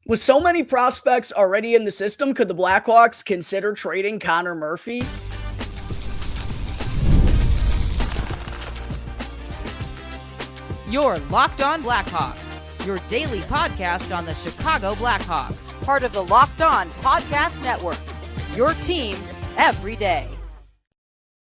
With so many prospects already in the system, could the Blackhawks consider trading Connor Murphy? You're Locked On Blackhawks, your daily podcast on the Chicago Blackhawks, part of the Locked On Podcast Network, your team every day.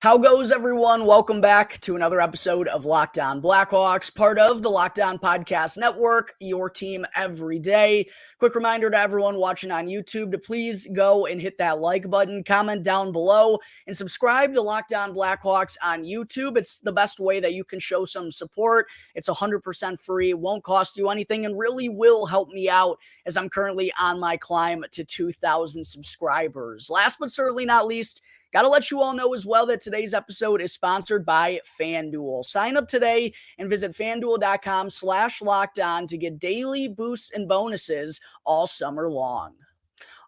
How goes, everyone? Welcome back to another episode of Locked On Blackhawks, part of the Locked On Podcast Network, your team every day. Quick reminder to everyone watching on YouTube to please go and hit that like button, comment down below, and subscribe to Locked On Blackhawks on YouTube. It's the best way that you can show some support. It's 100% free, won't cost you anything, and really will help me out as I'm currently on my climb to 2,000 subscribers. Last but certainly not least, got to let you all know as well that today's episode is sponsored by FanDuel. Sign up today and visit FanDuel.com/lockedon to get daily boosts and bonuses all summer long.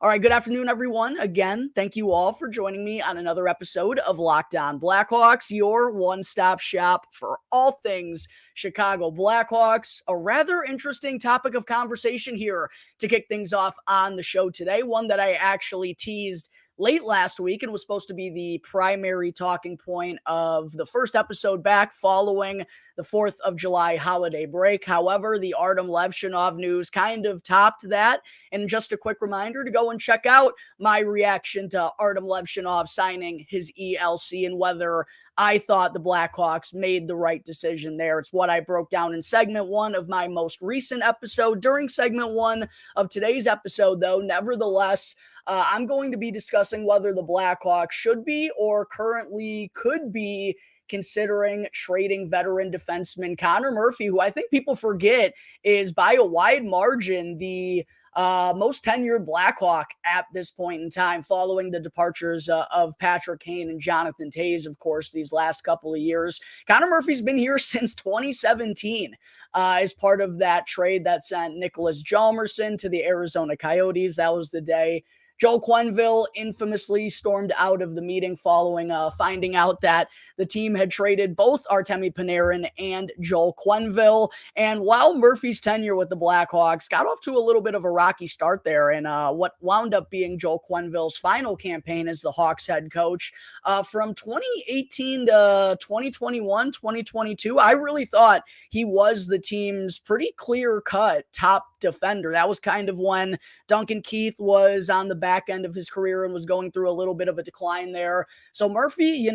All right, good afternoon, everyone. Again, thank you all for joining me on another episode of Locked On Blackhawks, your one-stop shop for all things Chicago Blackhawks. A rather interesting topic of conversation here to kick things off on the show today, one that I actually teased late last week and was supposed to be the primary talking point of the first episode back following the 4th of July holiday break. However, the Artem Levshinov news kind of topped that. And just a quick reminder to go and check out my reaction to Artem Levshinov signing his ELC and whether I thought the Blackhawks made the right decision there. It's what I broke down in segment 1 of my most recent episode. During segment 1 of today's episode, though, nevertheless, I'm going to be discussing whether the Blackhawks should be or currently could be considering trading veteran defenseman Connor Murphy, who I think people forget is by a wide margin the most tenured Blackhawk at this point in time, following the departures of Patrick Kane and Jonathan Toews, of course, these last couple of years. Connor Murphy's been here since 2017 as part of that trade that sent Nicholas Hjalmarsson to the Arizona Coyotes. That was the day Joel Quenneville infamously stormed out of the meeting following finding out that the team had traded both Artemi Panarin and Joel Quenneville. And while Murphy's tenure with the Blackhawks got off to a little bit of a rocky start there, and what wound up being Joel Quenneville's final campaign as the Hawks head coach from 2018 to 2021, 2022, I really thought he was the team's pretty clear-cut top defender. That was kind of when Duncan Keith was on the back end of his career and was going through a little bit of a decline there. So Murphy,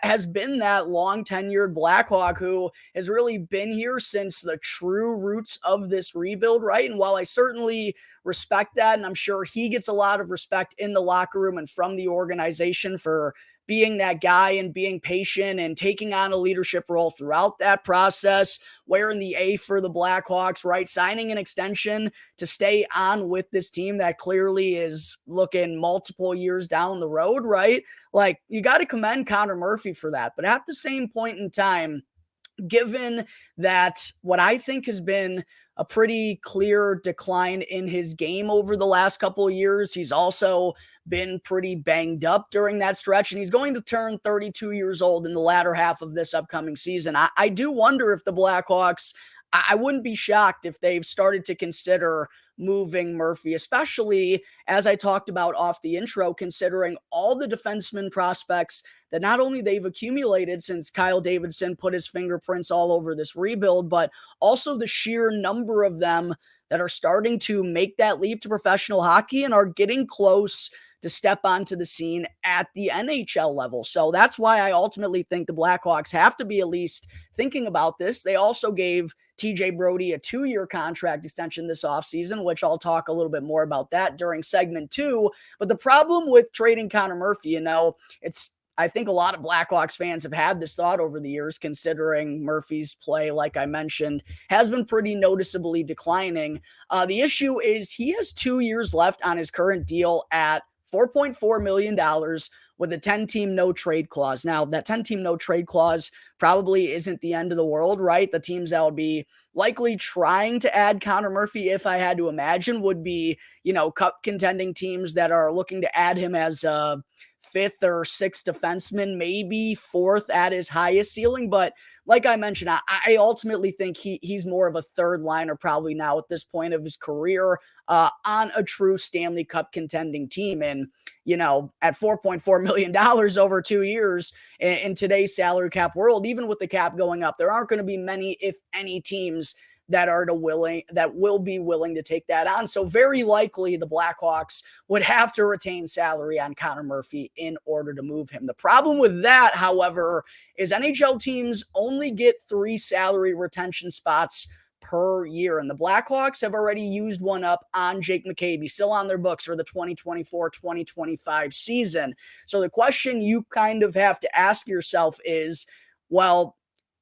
has been that long tenured Blackhawk who has really been here since the true roots of this rebuild, right? And while I certainly respect that, and I'm sure he gets a lot of respect in the locker room and from the organization for being that guy and being patient and taking on a leadership role throughout that process, wearing the A for the Blackhawks, right? Signing an extension to stay on with this team that clearly is looking multiple years down the road, right? Like, you got to commend Connor Murphy for that. But at the same point in time, given that what I think has been a pretty clear decline in his game over the last couple of years, he's also been pretty banged up during that stretch, and he's going to turn 32 years old in the latter half of this upcoming season. I do wonder if the Blackhawks, I wouldn't be shocked if they've started to consider moving Murphy, especially as I talked about off the intro, considering all the defenseman prospects that not only they've accumulated since Kyle Davidson put his fingerprints all over this rebuild, but also the sheer number of them that are starting to make that leap to professional hockey and are getting close to step onto the scene at the NHL level. So that's why I ultimately think the Blackhawks have to be at least thinking about this. They also gave TJ Brodie a 2-year contract extension this offseason, which I'll talk a little bit more about that during segment 2. But the problem with trading Connor Murphy, I think a lot of Blackhawks fans have had this thought over the years, considering Murphy's play, like I mentioned, has been pretty noticeably declining. The issue is he has 2 years left on his current deal at $4.4 million with a 10-team no-trade clause. Now, that 10-team no-trade clause probably isn't the end of the world, right? The teams that would be likely trying to add Connor Murphy, if I had to imagine, would be, cup contending teams that are looking to add him as a 5th or 6th defenseman, maybe 4th at his highest ceiling. But like I mentioned, I ultimately think he's more of a third liner probably now at this point of his career on a true Stanley Cup contending team. And, at $4.4 million over 2 years in today's salary cap world, even with the cap going up, there aren't going to be many, if any, teams that will be willing to take that on. So very likely the Blackhawks would have to retain salary on Connor Murphy in order to move him. The problem with that, however, is NHL teams only get 3 salary retention spots per year. And the Blackhawks have already used one up on Jake McCabe, still on their books for the 2024-2025 season. So the question you kind of have to ask yourself is, well,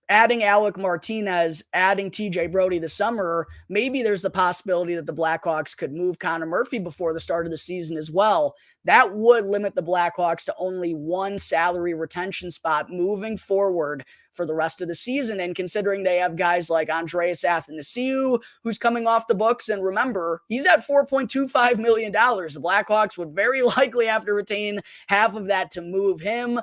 adding Alec Martinez, adding TJ Brodie this summer, maybe there's a possibility that the Blackhawks could move Connor Murphy before the start of the season as well. That would limit the Blackhawks to only 1 salary retention spot moving forward for the rest of the season. And considering they have guys like Andreas Athanasiou, who's coming off the books, and remember, he's at $4.25 million. The Blackhawks would very likely have to retain half of that to move him.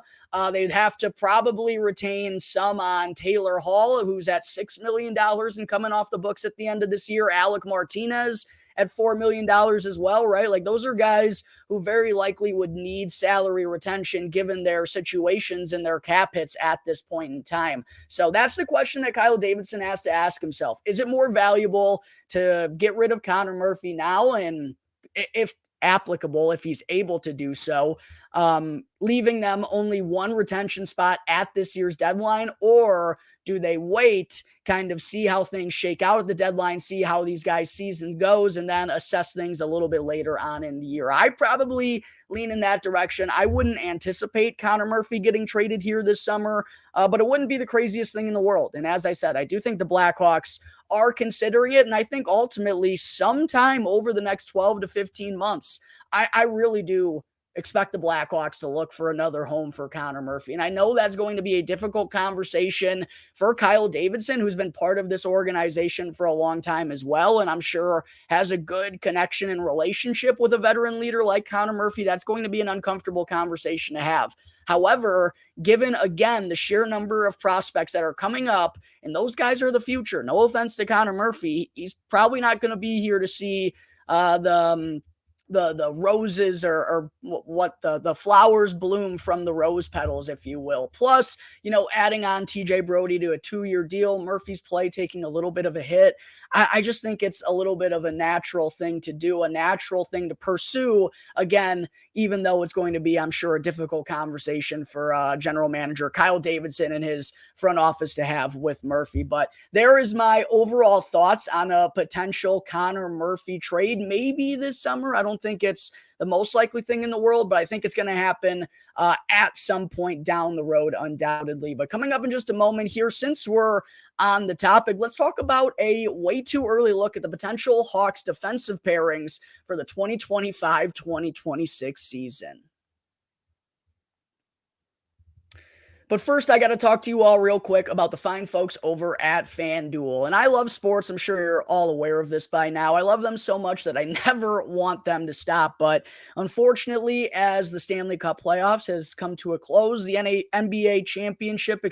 They'd have to probably retain some on Taylor Hall, who's at $6 million and coming off the books at the end of this year. Alec Martinez at $4 million as well, right? Like, those are guys who very likely would need salary retention given their situations and their cap hits at this point in time. So that's the question that Kyle Davidson has to ask himself. Is it more valuable to get rid of Connor Murphy now, and if applicable, if he's able to do so, leaving them only 1 retention spot at this year's deadline? Or do they wait, kind of see how things shake out at the deadline, see how these guys' season goes, and then assess things a little bit later on in the year? I probably lean in that direction. I wouldn't anticipate Connor Murphy getting traded here this summer, but it wouldn't be the craziest thing in the world. And as I said, I do think the Blackhawks are considering it, and I think ultimately sometime over the next 12 to 15 months, I really do expect the Blackhawks to look for another home for Connor Murphy. And I know that's going to be a difficult conversation for Kyle Davidson, who's been part of this organization for a long time as well, and I'm sure has a good connection and relationship with a veteran leader like Connor Murphy. That's going to be an uncomfortable conversation to have. However, given, again, the sheer number of prospects that are coming up, and those guys are the future, no offense to Connor Murphy, he's probably not going to be here to see the roses or what the flowers bloom from the rose petals, if you will. Plus, adding on TJ Brodie to a 2-year deal, Murphy's play taking a little bit of a hit. I just think it's a little bit of a natural thing to do, a natural thing to pursue. Again, even though it's going to be, I'm sure, a difficult conversation for general manager Kyle Davidson and his front office to have with Murphy. But there is my overall thoughts on a potential Connor Murphy trade maybe this summer. I don't think it's the most likely thing in the world, but I think it's going to happen at some point down the road, undoubtedly. But coming up in just a moment here, since we're on the topic, let's talk about a way too early look at the potential Hawks defensive pairings for the 2025-2026 season. But first, I got to talk to you all real quick about the fine folks over at FanDuel. And I love sports. I'm sure you're all aware of this by now. I love them so much that I never want them to stop. But unfortunately, as the Stanley Cup playoffs has come to a close, the NBA championship,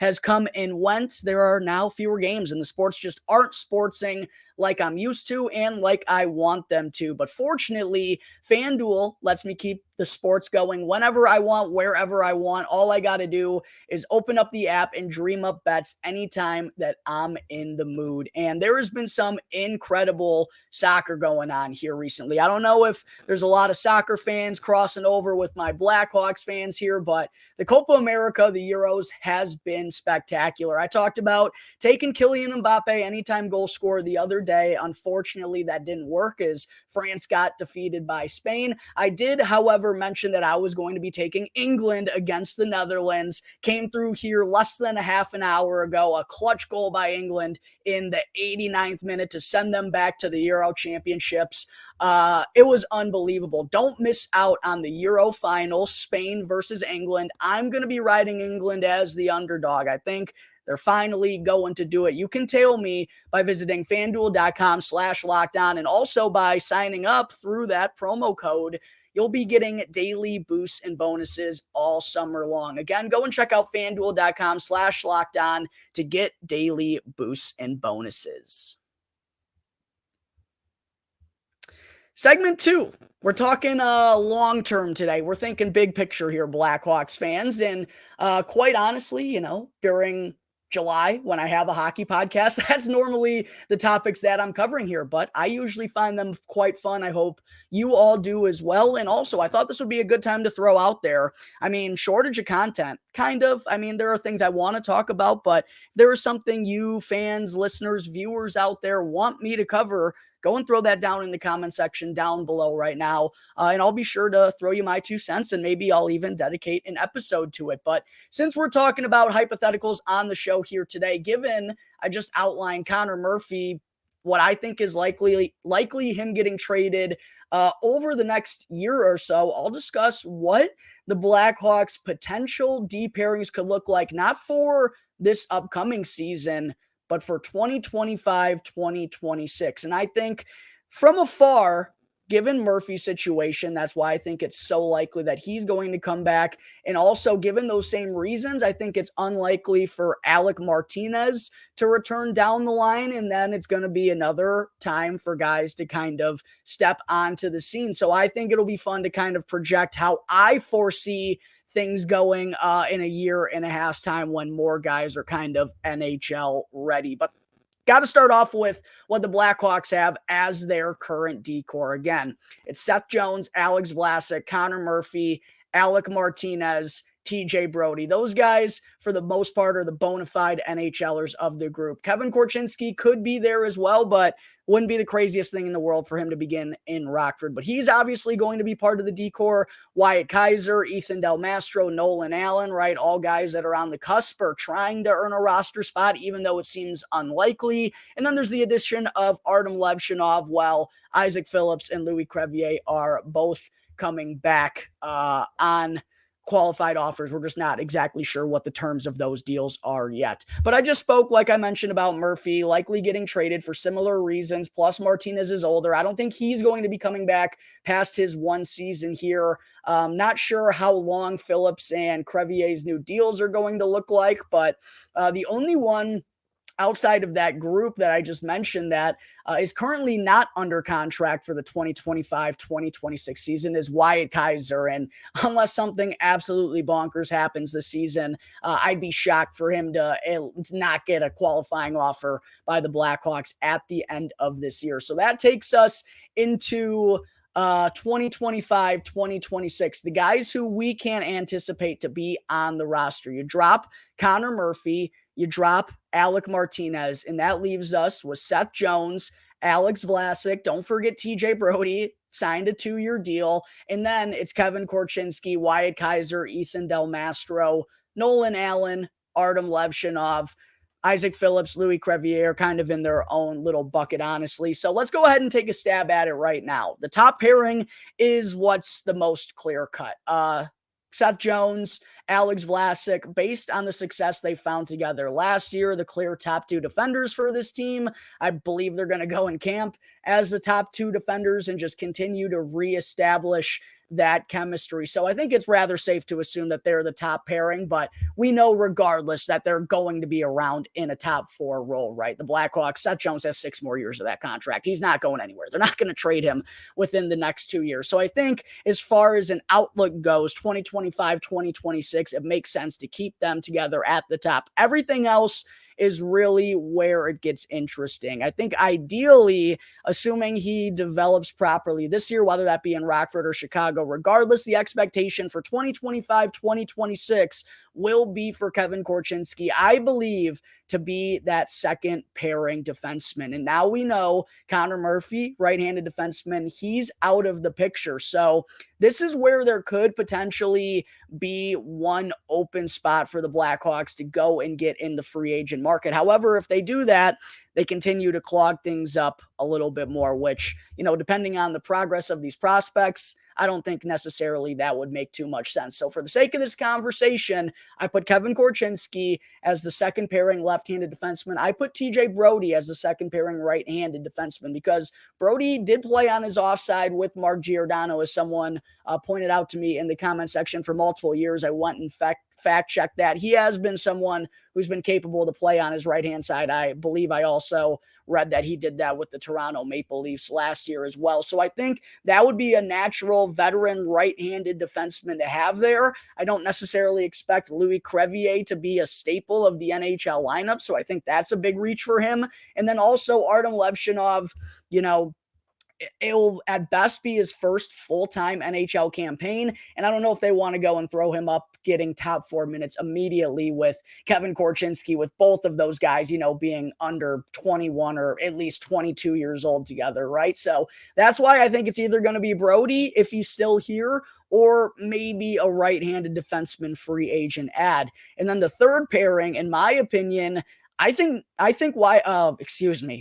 has come and went. There are now fewer games, and the sports just aren't sportsing like I'm used to and like I want them to. But fortunately, FanDuel lets me keep the sports going whenever I want, wherever I want. All I got to do is open up the app and dream up bets anytime that I'm in the mood. And there has been some incredible soccer going on here recently. I don't know if there's a lot of soccer fans crossing over with my Blackhawks fans here, but the Copa America, the Euros, has been spectacular. I talked about taking Kylian Mbappe anytime goal scorer the other day. Unfortunately, that didn't work as France got defeated by Spain. I did, however, mention that I was going to be taking England against the Netherlands. Came through here less than a half an hour ago. A clutch goal by England in the 89th minute to send them back to the Euro Championships. It was unbelievable. Don't miss out on the Euro final, Spain versus England. I'm going to be riding England as the underdog. I think they're finally going to do it. You can tail me by visiting FanDuel.com/lockedon and also by signing up through that promo code you'll be getting daily boosts and bonuses all summer long. Again, go and check out FanDuel.com/lockedon to get daily boosts and bonuses. Segment 2. We're talking long-term today. We're thinking big picture here, Blackhawks fans. And quite honestly, during July, when I have a hockey podcast, that's normally the topics that I'm covering here. But I usually find them quite fun. I hope you all do as well. And also, I thought this would be a good time to throw out there. Shortage of content, kind of. There are things I want to talk about, but if there is something you fans, listeners, viewers out there want me to cover, go and throw that down in the comment section down below right now. And I'll be sure to throw you my 2 cents, and maybe I'll even dedicate an episode to it. But since we're talking about hypotheticals on the show here today, given I just outlined Connor Murphy, what I think is likely him getting traded over the next year or so, I'll discuss what the Blackhawks' potential D pairings could look like, not for this upcoming season, but for 2025, 2026. And I think from afar, given Murphy's situation, that's why I think it's so likely that he's going to come back. And also, given those same reasons, I think it's unlikely for Alec Martinez to return down the line. And then it's going to be another time for guys to kind of step onto the scene. So I think it'll be fun to kind of project how I foresee things going in a year and a half's time when more guys are kind of NHL ready. But got to start off with what the Blackhawks have as their current decor. Again, it's Seth Jones, Alex Vlasic, Connor Murphy, Alec Martinez, TJ Brodie. Those guys, for the most part, are the bona fide NHLers of the group. Kevin Korchinski could be there as well, but wouldn't be the craziest thing in the world for him to begin in Rockford. But he's obviously going to be part of the decor. Wyatt Kaiser, Ethan Del Mastro, Nolan Allen, right? All guys that are on the cusp or trying to earn a roster spot, even though it seems unlikely. And then there's the addition of Artem Levshinov, while Isaac Phillips and Louis Crevier are both coming back on qualified offers. We're just not exactly sure what the terms of those deals are yet. But I just spoke, like I mentioned, about Murphy likely getting traded for similar reasons. Plus, Martinez is older. I don't think he's going to be coming back past his 1 season here. Not sure how long Phillips and Crevier's new deals are going to look like, but the only one outside of that group that I just mentioned that is currently not under contract for the 2025-2026 season is Wyatt Kaiser. And unless something absolutely bonkers happens this season, I'd be shocked for him to not get a qualifying offer by the Blackhawks at the end of this year. So that takes us into 2025, 2026, the guys who we can anticipate to be on the roster. You drop Connor Murphy, you drop Alec Martinez, and that leaves us with Seth Jones, Alex Vlasic. Don't forget TJ Brodie signed a 2-year deal. And then it's Kevin Korchinski, Wyatt Kaiser, Ethan Del Mastro, Nolan Allen, Artem Levshinov, Isaac Phillips, Louis Crevier, kind of in their own little bucket, honestly. So let's go ahead and take a stab at it right now. The top pairing is what's the most clear cut. Seth Jones, Alex Vlasic, based on the success they found together last year, the clear top 2 defenders for this team. I believe they're going to go in camp as the top 2 defenders and just continue to reestablish that chemistry. So I think it's rather safe to assume that they're the top pairing, but we know regardless that they're going to be around in a top 4 role, right? The Blackhawks, Seth Jones has 6 more years of that contract. He's not going anywhere. They're not going to trade him within the next 2 years. So I think as far as an outlook goes, 2025, 2026, it makes sense to keep them together at the top. Everything else is really where it gets interesting. I think ideally, assuming he develops properly this year, whether that be in Rockford or Chicago, regardless, the expectation for 2025, 2026 will be for Kevin Korchinski, I believe, to be that second pairing defenseman. And now we know Connor Murphy, right-handed defenseman, he's out of the picture. So this is where there could potentially be one open spot for the Blackhawks to go and get in the free agent market. However, if they do that, they continue to clog things up a little bit more, which, depending on the progress of these prospects, I don't think necessarily that would make too much sense. So for the sake of this conversation, I put Kevin Korchinski as the second pairing left-handed defenseman. I put TJ Brodie as the second pairing right-handed defenseman because Brodie did play on his offside with Mark Giordano, as someone pointed out to me in the comment section for multiple years. I went and fact-checked that. He has been someone who's been capable to play on his right-hand side. I believe I also read that he did that with the Toronto Maple Leafs last year as well. So I think that would be a natural veteran right-handed defenseman to have there. I don't necessarily expect Louis Crevier to be a staple of the NHL lineup, so I think that's a big reach for him. And then also Artem Levshinov, it'll at best be his first full-time NHL campaign. And I don't know if they want to go and throw him up getting top 4 minutes immediately with Kevin Korchinski, with both of those guys, being under 21 or at least 22 years old together, right? So that's why I think it's either going to be Brodie if he's still here, or maybe a right-handed defenseman free agent add. And then the third pairing, in my opinion, I think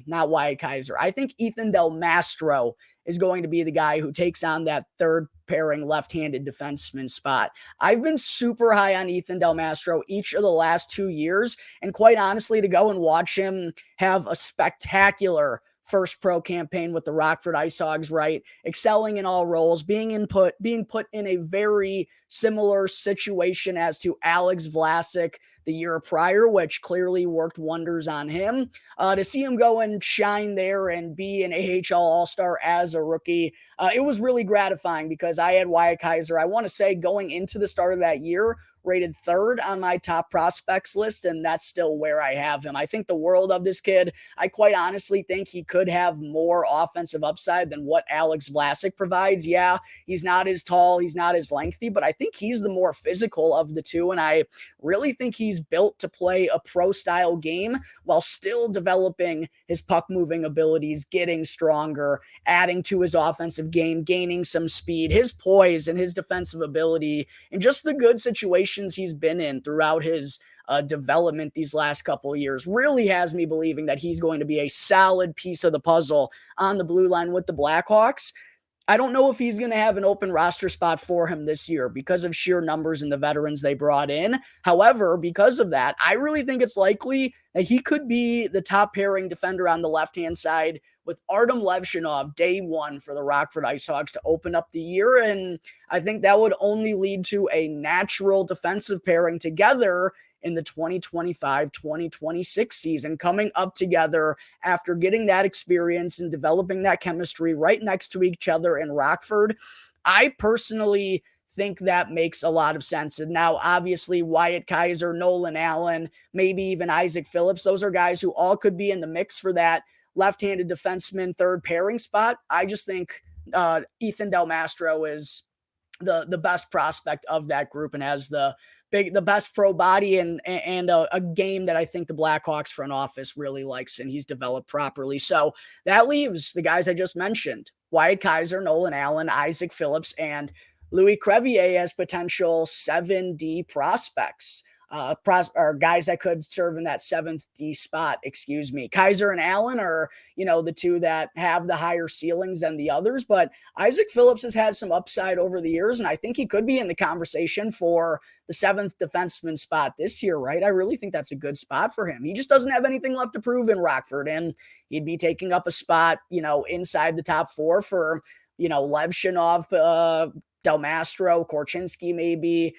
not Wyatt Kaiser. I think Ethan Del Mastro is going to be the guy who takes on that third pairing left-handed defenseman spot. I've been super high on Ethan Del Mastro each of the last 2 years, and quite honestly, to go and watch him have a spectacular first pro campaign with the Rockford IceHogs, right? Excelling in all roles, being put in a very similar situation as to Alex Vlasic the year prior, which clearly worked wonders on him. To see him go and shine there and be an AHL All-Star as a rookie, it was really gratifying because I had Wyatt Kaiser, I want to say, going into the start of that year, rated third on my top prospects list, and that's still where I have him. I think the world of this kid. I quite honestly think he could have more offensive upside than what Alex Vlasic provides. Yeah, he's not as tall, he's not as lengthy, but I think he's the more physical of the two, and I really think he's built to play a pro-style game while still developing his puck-moving abilities, getting stronger, adding to his offensive game, gaining some speed, his poise and his defensive ability, and just the good situations he's been in throughout his development these last couple of years really has me believing that he's going to be a solid piece of the puzzle on the blue line with the Blackhawks. I don't know if he's going to have an open roster spot for him this year because of sheer numbers and the veterans they brought in. However, because of that, I really think it's likely that he could be the top pairing defender on the left-hand side with Artem Levshinov day one for the Rockford IceHogs to open up the year. And I think that would only lead to a natural defensive pairing together in the 2025-2026 season, coming up together after getting that experience and developing that chemistry right next to each other in Rockford. I personally think that makes a lot of sense. And now, obviously, Wyatt Kaiser, Nolan Allen, maybe even Isaac Phillips, those are guys who all could be in the mix for that left-handed defenseman third pairing spot. I just think Ethan Del Mastro is the best prospect of that group and has the best pro body and a game that I think the Blackhawks front office really likes and he's developed properly. So that leaves the guys I just mentioned, Wyatt Kaiser, Nolan Allen, Isaac Phillips, and Louis Crevier as potential 7D prospects. Or guys that could serve in that 7th D spot, Kaiser and Allen are, the two that have the higher ceilings than the others, but Isaac Phillips has had some upside over the years, and I think he could be in the conversation for the 7th defenseman spot this year, right? I really think that's a good spot for him. He just doesn't have anything left to prove in Rockford, and he'd be taking up a spot, inside the top 4 for, Levshinov, Del Mastro, Korchinski maybe,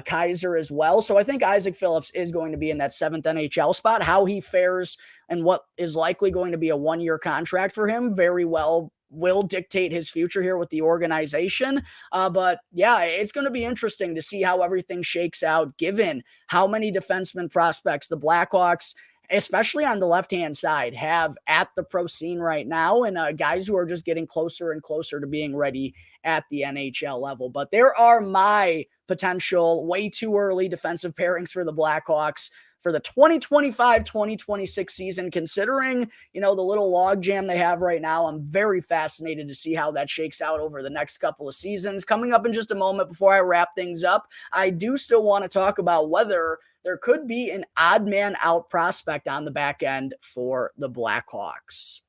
Kaiser as well. So I think Isaac Phillips is going to be in that 7th NHL spot. How he fares and what is likely going to be a 1-year contract for him very well will dictate his future here with the organization. But yeah, it's going to be interesting to see how everything shakes out given how many defenseman prospects the Blackhawks, especially on the left-hand side, have at the pro scene right now, and guys who are just getting closer and closer to being ready at the NHL level. But there are my potential way too early defensive pairings for the Blackhawks for the 2025-2026 season, considering, the little logjam they have right now. I'm very fascinated to see how that shakes out over the next couple of seasons. Coming up in just a moment before I wrap things up, I do still want to talk about whether there could be an odd man out prospect on the back end for the Blackhawks.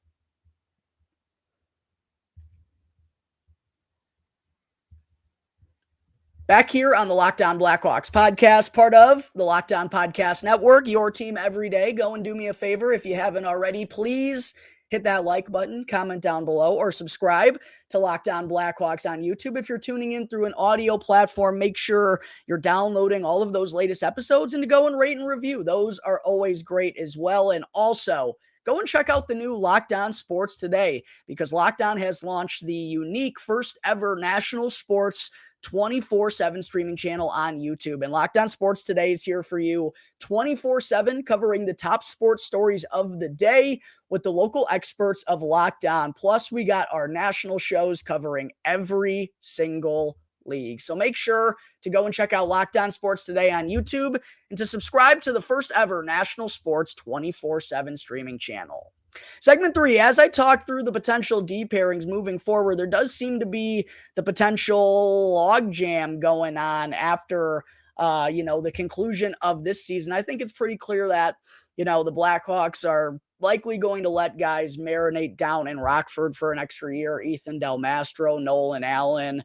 Back here on the Locked On Blackhawks podcast, part of the Locked On Podcast Network, your team every day. Go and do me a favor if you haven't already. Please hit that like button, comment down below, or subscribe to Locked On Blackhawks on YouTube. If you're tuning in through an audio platform, make sure you're downloading all of those latest episodes and to go and rate and review. Those are always great as well. And also, go and check out the new Locked On Sports Today, because Locked On has launched the unique first ever national sports 24/7 streaming channel on YouTube. And Locked On Sports Today is here for you 24/7, covering the top sports stories of the day with the local experts of Locked On. Plus, we got our national shows covering every single league. So make sure to go and check out Locked On Sports Today on YouTube and to subscribe to the first ever national sports 24/7 streaming channel. Segment 3, as I talk through the potential D pairings moving forward, there does seem to be the potential logjam going on after, the conclusion of this season. I think it's pretty clear that, the Blackhawks are likely going to let guys marinate down in Rockford for an extra year. Ethan Del Mastro, Nolan Allen,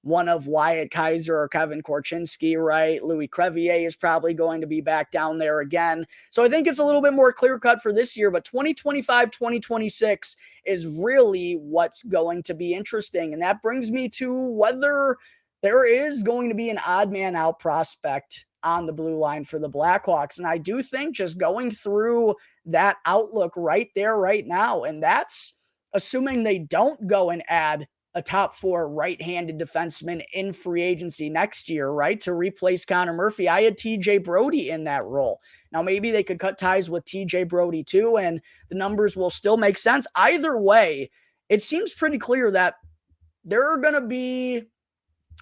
one of Wyatt Kaiser or Kevin Korchinski, right? Louis Crevier is probably going to be back down there again. So I think it's a little bit more clear-cut for this year, but 2025, 2026 is really what's going to be interesting. And that brings me to whether there is going to be an odd man out prospect on the blue line for the Blackhawks. And I do think just going through that outlook right there, right now, and that's assuming they don't go and add a top 4 right-handed defenseman in free agency next year, right, to replace Connor Murphy. I had TJ Brodie in that role. Now, maybe they could cut ties with TJ Brodie too, and the numbers will still make sense. Either way, it seems pretty clear that there are going to be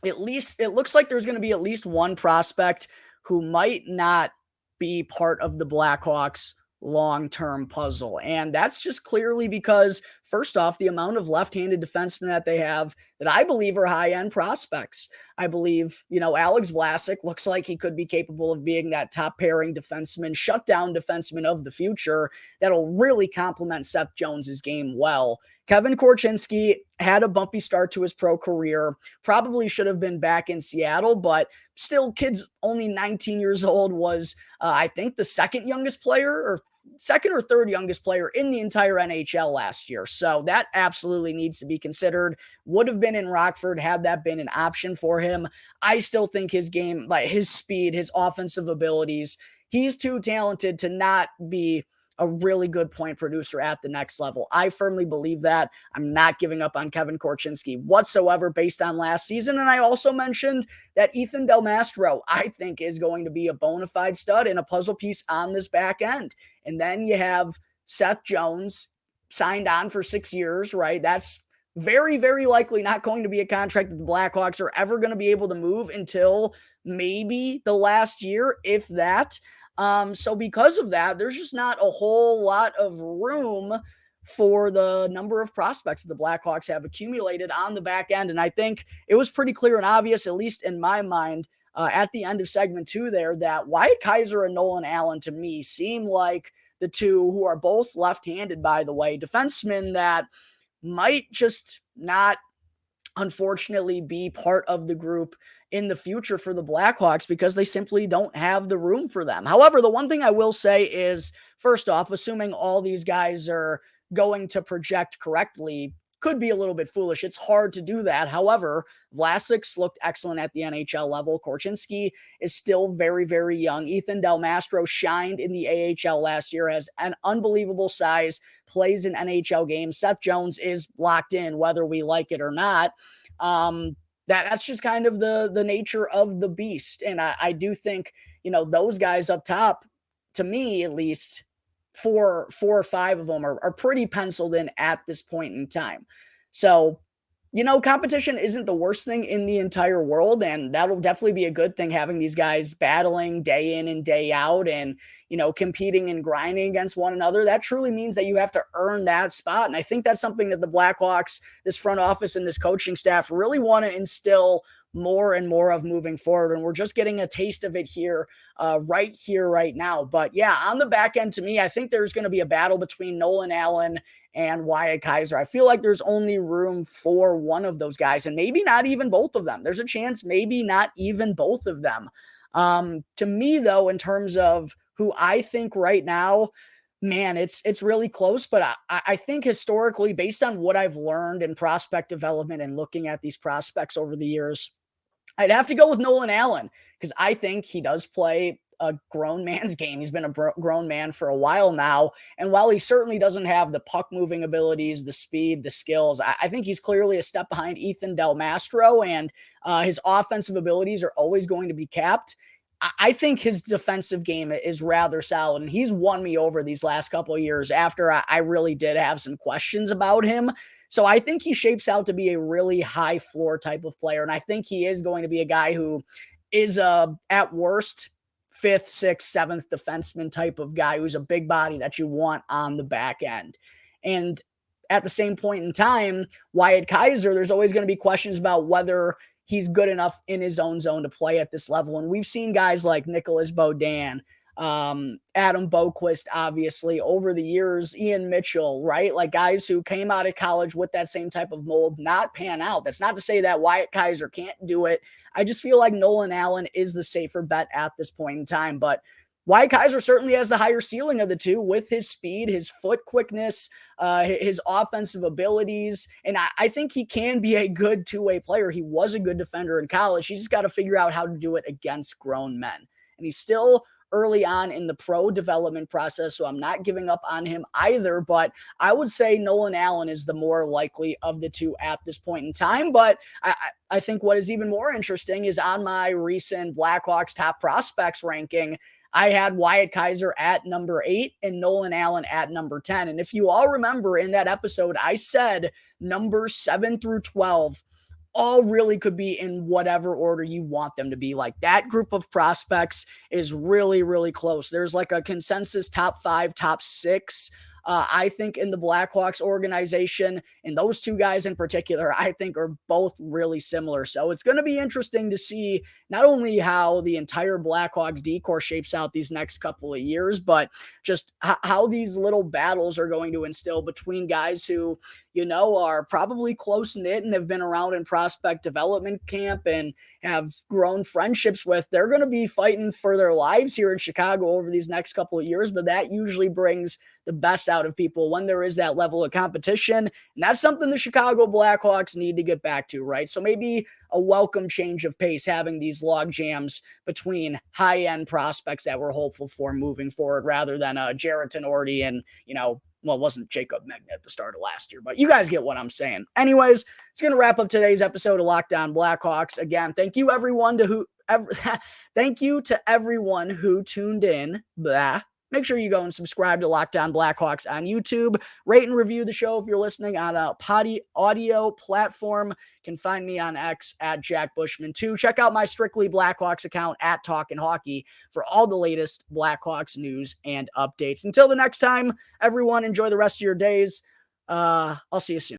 it looks like there's going to be at least one prospect who might not be part of the Blackhawks long-term puzzle. And that's just clearly because, first off, the amount of left-handed defensemen that they have that I believe are high-end prospects. I believe, Alex Vlasic looks like he could be capable of being that top pairing defenseman, shutdown defenseman of the future that'll really complement Seth Jones's game well. Kevin Korchinski had a bumpy start to his pro career, probably should have been back in Seattle, but still, kid's only 19 years old, was, I think, the second or third youngest player in the entire NHL last year. So that absolutely needs to be considered. Would have been in Rockford had that been an option for him. I still think his game, like his speed, his offensive abilities, he's too talented to not be a really good point producer at the next level. I firmly believe that. I'm not giving up on Kevin Korchinski whatsoever based on last season. And I also mentioned that Ethan Del Mastro, I think, is going to be a bona fide stud and a puzzle piece on this back end. And then you have Seth Jones signed on for 6 years, right? That's very, very likely not going to be a contract that the Blackhawks are ever going to be able to move until maybe the last year, if that. So because of that, there's just not a whole lot of room for the number of prospects that the Blackhawks have accumulated on the back end. And I think it was pretty clear and obvious, at least in my mind, at the end of segment 2 there, that Wyatt Kaiser and Nolan Allen, to me, seem like the two, who are both left-handed, by the way, defensemen that might just not, unfortunately, be part of the group in the future for the Blackhawks because they simply don't have the room for them. However, the one thing I will say is, first off, assuming all these guys are going to project correctly could be a little bit foolish. It's hard to do that. However, Vlasic's looked excellent at the NHL level. Korchinski is still very, very young. Ethan Del Mastro shined in the AHL last year, has an unbelievable size, plays in NHL games. Seth Jones is locked in, whether we like it or not. That's just kind of the nature of the beast. And I do think, those guys up top, to me at least, four or five of them are pretty penciled in at this point in time. So, competition isn't the worst thing in the entire world, and that'll definitely be a good thing, having these guys battling day in and day out and, competing and grinding against one another. That truly means that you have to earn that spot. And I think that's something that the Blackhawks, this front office and this coaching staff, really want to instill more and more of moving forward. And we're just getting a taste of it here, right now. But yeah, on the back end, to me, I think there's going to be a battle between Nolan Allen and Wyatt Kaiser. I feel like there's only room for one of those guys, and maybe not even both of them. There's a chance maybe not even both of them. To me, though, in terms of who I think right now, man, it's really close. But I think historically, based on what I've learned in prospect development and looking at these prospects over the years, I'd have to go with Nolan Allen because I think he does play a grown man's game. He's been a grown man for a while now. And while he certainly doesn't have the puck moving abilities, the speed, the skills, I think he's clearly a step behind Ethan Del Mastro, and his offensive abilities are always going to be capped. I think his defensive game is rather solid, and he's won me over these last couple of years after I really did have some questions about him. So I think he shapes out to be a really high floor type of player, and I think he is going to be a guy who is at worst fifth, sixth, seventh defenseman type of guy who's a big body that you want on the back end. And at the same point in time, Wyatt Kaiser, there's always going to be questions about whether he's good enough in his own zone to play at this level. And we've seen guys like Nicholas Beaudin, Adam Boquist, obviously, over the years, Ian Mitchell, right? Like guys who came out of college with that same type of mold, not pan out. That's not to say that Wyatt Kaiser can't do it. I just feel like Nolan Allen is the safer bet at this point in time. But Wyatt Kaiser certainly has the higher ceiling of the two with his speed, his foot quickness, his offensive abilities. And I think he can be a good two-way player. He was a good defender in college. He's just got to figure out how to do it against grown men. And he's still early on in the pro development process, so I'm not giving up on him either, but I would say Nolan Allen is the more likely of the two at this point in time. But I think what is even more interesting is on my recent Blackhawks top prospects ranking, I had Wyatt Kaiser at number 8 and Nolan Allen at number 10. And if you all remember in that episode, I said numbers 7 through 12 all really could be in whatever order you want them to be. Like that group of prospects is really, really close. There's like a consensus top 5, top 6. I think in the Blackhawks organization, and those two guys in particular, I think are both really similar. So it's going to be interesting to see not only how the entire Blackhawks decor shapes out these next couple of years, but just how these little battles are going to instill between guys who, you know, are probably close knit and have been around in prospect development camp and have grown friendships with. They're going to be fighting for their lives here in Chicago over these next couple of years, but that usually brings the best out of people when there is that level of competition. And that's something the Chicago Blackhawks need to get back to, right? So maybe a welcome change of pace, having these log jams between high-end prospects that we're hopeful for moving forward rather than Jarrett Tenorti and, you know, well, it wasn't Jacob Megna at the start of last year, but you guys get what I'm saying. Anyways, it's going to wrap up today's episode of Locked On Blackhawks. Again, thank you everyone thank you to everyone who tuned in. Make sure you go and subscribe to Locked On Blackhawks on YouTube. Rate and review the show if you're listening on a audio platform. You can find me on X at Jack Bushman 2. Check out my Strictly Blackhawks account at Talkin' Hockey for all the latest Blackhawks news and updates. Until the next time, everyone, enjoy the rest of your days. I'll see you soon.